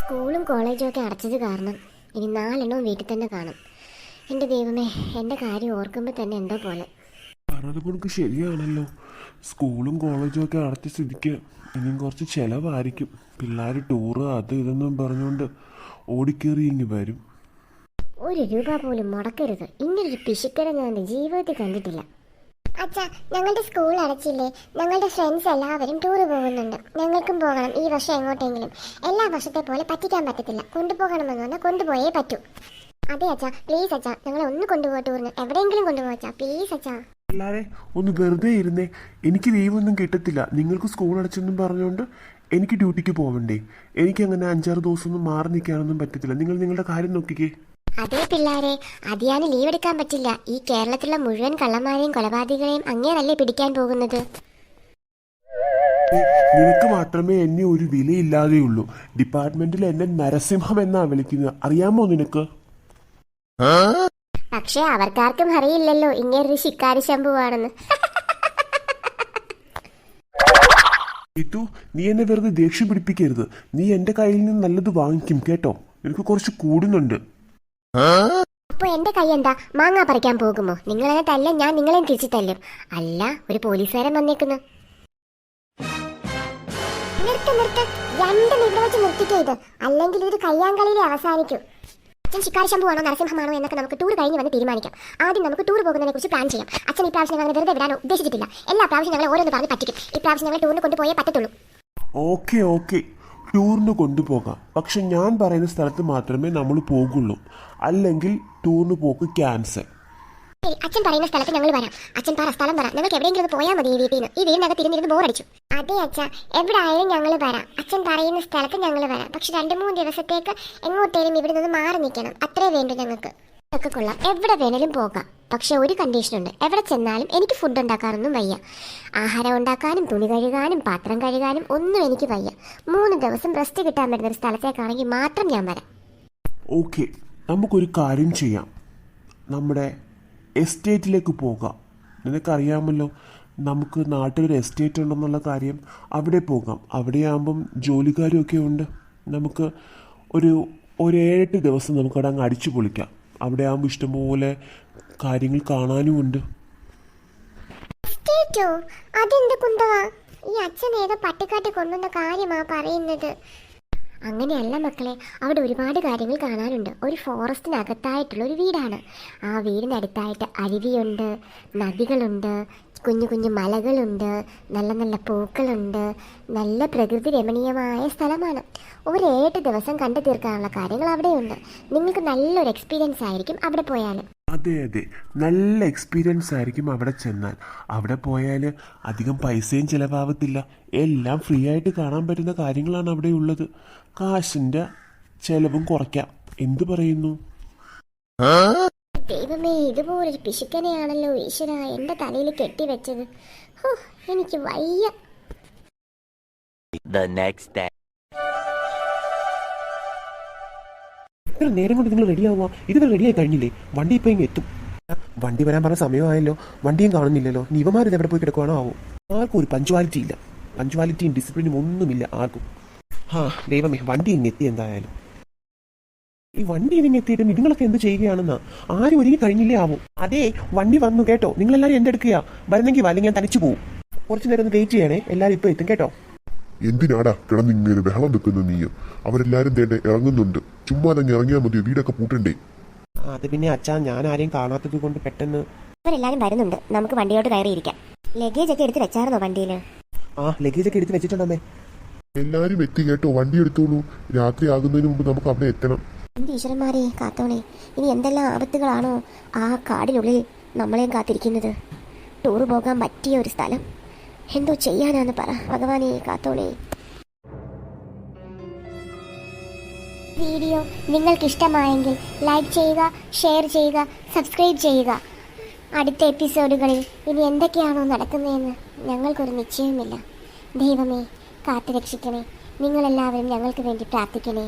സ്കൂളും കോളേജും ഒക്കെ അടച്ചത് കാരണം ഇനി 4 വീട്ടിൽ തന്നെ കാണും. എൻ്റെ ദൈവമേ, എൻ്റെ കാര്യം ഓർക്കുമ്പോൾ തന്നെ എന്തോ പോലെ. പറഞ്ഞത് നമുക്ക് ശരിയാണല്ലോ. സ്കൂളും കോളേജും ഒക്കെ അടച്ച സ്ഥിതിക്ക് ഇനിയും കുറച്ച് ചിലവായിരിക്കും. പിള്ളേർ ടൂറ് അത് ഇതെന്നും പറഞ്ഞുകൊണ്ട് ഓടിക്കേറി ഇങ്ങ് വരും. 1 രൂപ പോലും മുടക്കരുത്. ഇങ്ങനൊരു പിശുക്കനെ ഞാൻ എൻ്റെ ജീവിതത്തിൽ കണ്ടിട്ടില്ല. അച്ഛാ, ഞങ്ങളുടെ സ്കൂൾ അടച്ചില്ലേ? ഞങ്ങളുടെ ഫ്രണ്ട്സ് എല്ലാവരും ടൂറ് പോകുന്നുണ്ട്. ഞങ്ങൾക്കും പോകണം ഈ വർഷം എങ്ങോട്ടെങ്കിലും. എല്ലാ വർഷത്തെ പോലെ പറ്റിക്കാൻ പറ്റത്തില്ല. കൊണ്ടുപോകണമെന്ന് പറഞ്ഞാൽ കൊണ്ടുപോയേ പറ്റൂ. അതെ അച്ഛാ, പ്ലീസ് അച്ഛാ, ഞങ്ങളെ ഒന്ന് കൊണ്ടുപോകാൻ ടൂറിന് എവിടെയെങ്കിലും കൊണ്ടുപോകാം അച്ഛാ, പ്ലീസ് അച്ഛാ. പിള്ളേരെ ഒന്ന് വെറുതെ ഇരുന്നേ. എനിക്ക് ലീവൊന്നും കിട്ടത്തില്ല. നിങ്ങൾക്ക് സ്കൂൾ അടച്ചെന്നും പറഞ്ഞുകൊണ്ട് എനിക്ക് ഡ്യൂട്ടിക്ക് പോവണ്ടേ? എനിക്കങ്ങനെ 5-6 ദിവസമൊന്നും മാറി നിൽക്കാനൊന്നും പറ്റത്തില്ല. നിങ്ങൾ നിങ്ങളുടെ കാര്യം നോക്കിക്കേ. അതേ പിള്ളേരെ, അതിയാന് ലീവ് എടുക്കാൻ പറ്റില്ല. ഈ കേരളത്തിലുള്ള മുഴുവൻ കള്ളന്മാരെയും കൊലപാതകളെയും അങ്ങേയല്ലേ പിടിക്കാൻ പോകുന്നത്. നിനക്ക് മാത്രമേ എന്നെ ഒരു വിലയില്ലാതെയുള്ളൂ. ഡിപ്പാർട്ട്മെന്റിൽ എന്നെ നരസിംഹം എന്നാ വിളിക്കുന്നത്, അറിയാമോ നിനക്ക്? പക്ഷെ അവർക്കാർക്കും അറിയില്ലല്ലോ ഇങ്ങനൊരു ശിക്കാരി ശംഭുവാണെന്ന്. ഇതു, നീ എന്നെ വെറുതെ ദേഷ്യം പിടിപ്പിക്കരുത്. നീ എന്റെ കയ്യിൽ നിന്ന് നല്ലത് വാങ്ങിക്കും കേട്ടോ. എനിക്ക് കുറച്ച് കൂടുന്നുണ്ട്. അപ്പൊ എന്റെ കൈ എന്താ, മാങ്ങാ പറിക്കാൻ പോകുമോ? നിങ്ങളെ തല്ല, ഞാൻ നിങ്ങളെയും തിരിച്ചു തല്ലും. അല്ല, ഒരു പോലീസുകാരൻ വന്നേക്കുന്നു. നിർത്ത് നിർത്ത്, 2 മിനിറ്റ് വെച്ച് നിർത്തിക്കേ ഇത്, അല്ലെങ്കിൽ ഇത് കയ്യാങ്കളിയിലെ അവസാനിക്കൂ. അച്ഛൻ ശിക്കാരി ശംഭുവാണോ നരസിംഹമാണോ എന്നൊക്കെ നമുക്ക് ടൂർ കഴിഞ്ഞ് വന്ന് തീരുമാനിക്കാം. ആദ്യം നമുക്ക് ടൂർ പോകുന്നതിനെ കുറിച്ച് പ്ലാൻ ചെയ്യാം. അച്ഛൻ ഈ പ്രാവശ്യം ഞങ്ങൾ വെറുതെ വിടാൻ ഉദ്ദേശിച്ചിട്ടില്ല. എല്ലാ പ്രാവശ്യം ഞങ്ങൾ ഓരോന്ന് പറഞ്ഞ് പറ്റിക്കും. ഈ പ്രാവശ്യം ഞങ്ങൾ ടൂറിന് കൊണ്ടുപോയേ പറ്റത്തുള്ളൂ. ഓക്കെ, ടൂറിന് കൊണ്ടുപോകാം. പക്ഷെ ഞാൻ പറയുന്ന സ്ഥലത്ത് മാത്രമേ നമ്മൾ പോകുള്ളൂ. അല്ലെങ്കിൽ ടൂറിന് പോക്ക് ക്യാൻസൽ. ശരി, അച്ഛൻ പറയുന്ന സ്ഥലത്ത് ഞങ്ങൾ വരാം. അച്ഛൻ പറ, സ്ഥലം പറ. ഞങ്ങൾക്ക് എവിടെയെങ്കിലും പോയാൽ മതി. ഈ വീട്ടിൽ നിന്ന്, ഈ വീടിനകത്ത് ഇരുന്നിരുന്ന് ബോറടിച്ചു. അതെ അച്ഛാ, എവിടെ ആയാലും ഞങ്ങൾ വരാം. അച്ഛൻ പറയുന്ന സ്ഥലത്ത് ഞങ്ങൾ വരാം. പക്ഷെ 2-3 ദിവസത്തേക്ക് എങ്ങോട്ടേലും ഇവിടെ നിന്ന് മാറി നിൽക്കണം. അത്രേ വേണ്ടു ഞങ്ങൾക്ക്. ഒക്കെ കൊള്ളാം, എവിടെ വേണേലും പോകാം. പക്ഷെ ഒരു കണ്ടീഷനുണ്ട്. എവിടെ ചെന്നാലും എനിക്ക് ഫുഡ് ഉണ്ടാക്കാനൊന്നും വയ്യ. ആഹാരം ഉണ്ടാക്കാനും തുണി കഴുകാനും പാത്രം കഴുകാനും ഒന്നും എനിക്ക് വയ്യ. 3 ദിവസം റെസ്റ്റ് കിട്ടാൻ പറ്റുന്ന ഒരു സ്ഥലത്തേക്കാണെങ്കിൽ മാത്രം ഞാൻ വരാം. ഓക്കെ, നമുക്കൊരു കാര്യം ചെയ്യാം. നമ്മുടെ എസ്റ്റേറ്റിലേക്ക് പോകാം. നിനക്കറിയാമല്ലോ, നമുക്ക് നാട്ടിലൊരു എസ്റ്റേറ്റ് ഉണ്ടെന്നുള്ള കാര്യം. അവിടെ പോകാം. അവിടെയാകുമ്പം ജോലിക്കാരും ഉണ്ട്. നമുക്ക് ഒരു 7-8 ദിവസം നമുക്കവിടെ അങ്ങ് അടിച്ചു പൊളിക്കാം. അവിടെ ആകുമ്പോൾ ഇഷ്ടംപോലെ കാര്യങ്ങൾ കാണാനും ഉണ്ട്. അതെന്ത് കുന്തവാ? ഈ അച്ഛൻ ഏതോ പട്ടിക്കാട്ടി കൊണ്ടുവന്ന കാര്യമാ പറയുന്നത്. അങ്ങനെയല്ല മക്കളെ, അവിടെ ഒരുപാട് കാര്യങ്ങൾ കാണാനുണ്ട്. ഒരു ഫോറസ്റ്റിനകത്തായിട്ടുള്ള ഒരു വീടാണ്. ആ വീടിനടുത്തായിട്ട് അരുവിയുണ്ട്, നദികളുണ്ട്, കുഞ്ഞു കുഞ്ഞു മലകളുണ്ട്, നല്ല നല്ല പൂക്കളുണ്ട്. നല്ല പ്രകൃതി രമണീയമായ സ്ഥലമാണ്. ഒരു 7 ദിവസം കണ്ടു തീർക്കാനുള്ള കാര്യങ്ങൾ അവിടെയുണ്ട്. നിങ്ങൾക്ക് നല്ലൊരു എക്സ്പീരിയൻസ് ആയിരിക്കും അവിടെ പോയാൽ. അതെ, നല്ല എക്സ്പീരിയൻസ് ആയിരിക്കും അവിടെ ചെന്നാൽ. അവിടെ പോയാൽ അധികം പൈസയും ചിലവാകത്തില്ല. എല്ലാം ഫ്രീ ആയിട്ട് കാണാൻ പറ്റുന്ന കാര്യങ്ങളാണ് അവിടെ ഉള്ളത്. കാശിൻ്റെ ചിലവും കുറയ്ക്കാം. എന്തു പറയുന്നു? ദൈവമേ, ഇതുപോലൊരു പിശുക്കനെയാണല്ലോ ഈശ്വര എൻ്റെ തലയിൽ കെട്ടിവെച്ചത്. എനിക്ക് വയ്യ. ഇത്ര നേരം കൊണ്ട് നിങ്ങൾ റെഡിയാവുക? ഇതുവരെ റെഡിയായി കഴിഞ്ഞില്ലേ? വണ്ടി ഇപ്പം ഇങ്ങ് എത്തും. വണ്ടി വരാൻ പറഞ്ഞ സമയമായല്ലോ, വണ്ടിയും കാണുന്നില്ലല്ലോ. ഇവന്മാർ ഇത് എവിടെ പോയി കിടക്കുവാണോ ആവോ? ആർക്കും ഒരു പഞ്ച്വാലിറ്റി ഇല്ല. പഞ്ച്വാലിറ്റിയും ഡിസിപ്ലിനും ഒന്നുമില്ല ആർക്കും. ദൈവമേ, വണ്ടി ഇങ്ങ് എത്തി. എന്തായാലും ഈ വണ്ടി ഇതിങ്ങ് എത്തിയിട്ട് നിങ്ങളൊക്കെ എന്ത് ചെയ്യുകയാണെന്നാ? ആരും ഒരുങ്ങി കഴിഞ്ഞില്ലേ ആവോ? അതേ, വണ്ടി വന്നു കേട്ടോ. നിങ്ങളെല്ലാവരും എൻ്റെ എടുക്കുക. വരുന്നെങ്കിൽ അല്ലെങ്കിൽ ഞാൻ തനിച്ചു പോവും. കുറച്ചു നേരം ഒന്ന് വെയിറ്റ് ചെയ്യണേ. എല്ലാവരും ഇപ്പോൾ എത്തും കേട്ടോ. എന്തിനാടാ കിടന്നിങ്ങനെ ബഹളം വെക്കുന്ന നീയോ? അവരെല്ലാരും തേടെ ഇറങ്ങുന്നുണ്ട്. ചുമ്മാ അതങ്ങ് ഇറങ്ങിയാൽ മതിയോ? വീടൊക്കെ പൂട്ടണ്ടേ? അത് പിന്നെ അച്ഛാ, ഞാൻ ആരെയും കാണാത്തത് കൊണ്ട് പെട്ടെന്ന്. അവരെല്ലാരും വരുന്നുണ്ട്. നമുക്ക് വണ്ടിയോട്ട് കയറിയിരിക്കാം. ലഗേജ് ഒക്കെ എടുത്ത് വെച്ചായിരുന്നോ വണ്ടിയിൽ? ലഗേജ് ഒക്കെ എടുത്ത് വെച്ചിട്ടുണ്ടമ്മേ. എല്ലാരും എത്തി കേട്ടോ. വണ്ടി എടുത്തോളൂ. രാത്രി ആകുന്നതിന് മുമ്പ് നമുക്ക് അവിടെ എത്തണം. എൻ്റെ ഈശ്വരന്മാരെ കാത്തോണേ, ഇനി എന്തെല്ലാം ആപത്തുകളാണോ ആ കാടിനുള്ളിൽ നമ്മളെയും കാത്തിരിക്കുന്നത്. ടൂറ് പോകാൻ പറ്റിയ ഒരു സ്ഥലം. എന്തോ ചെയ്യാനാന്ന് പറ ഭഗവാനെ, കാത്തോണേ. വീഡിയോ നിങ്ങൾക്ക് ഇഷ്ടമായെങ്കിൽ ലൈക്ക് ചെയ്യുക, ഷെയർ ചെയ്യുക, സബ്സ്ക്രൈബ് ചെയ്യുക. അടുത്ത എപ്പിസോഡുകളിൽ ഇനി എന്തൊക്കെയാണോ നടക്കുന്നതെന്ന് ഞങ്ങൾക്കൊരു നിശ്ചയമില്ല. ദൈവമേ, കാത്തുരക്ഷിക്കണേ. നിങ്ങളെല്ലാവരും ഞങ്ങൾക്ക് വേണ്ടി പ്രാർത്ഥിക്കണേ.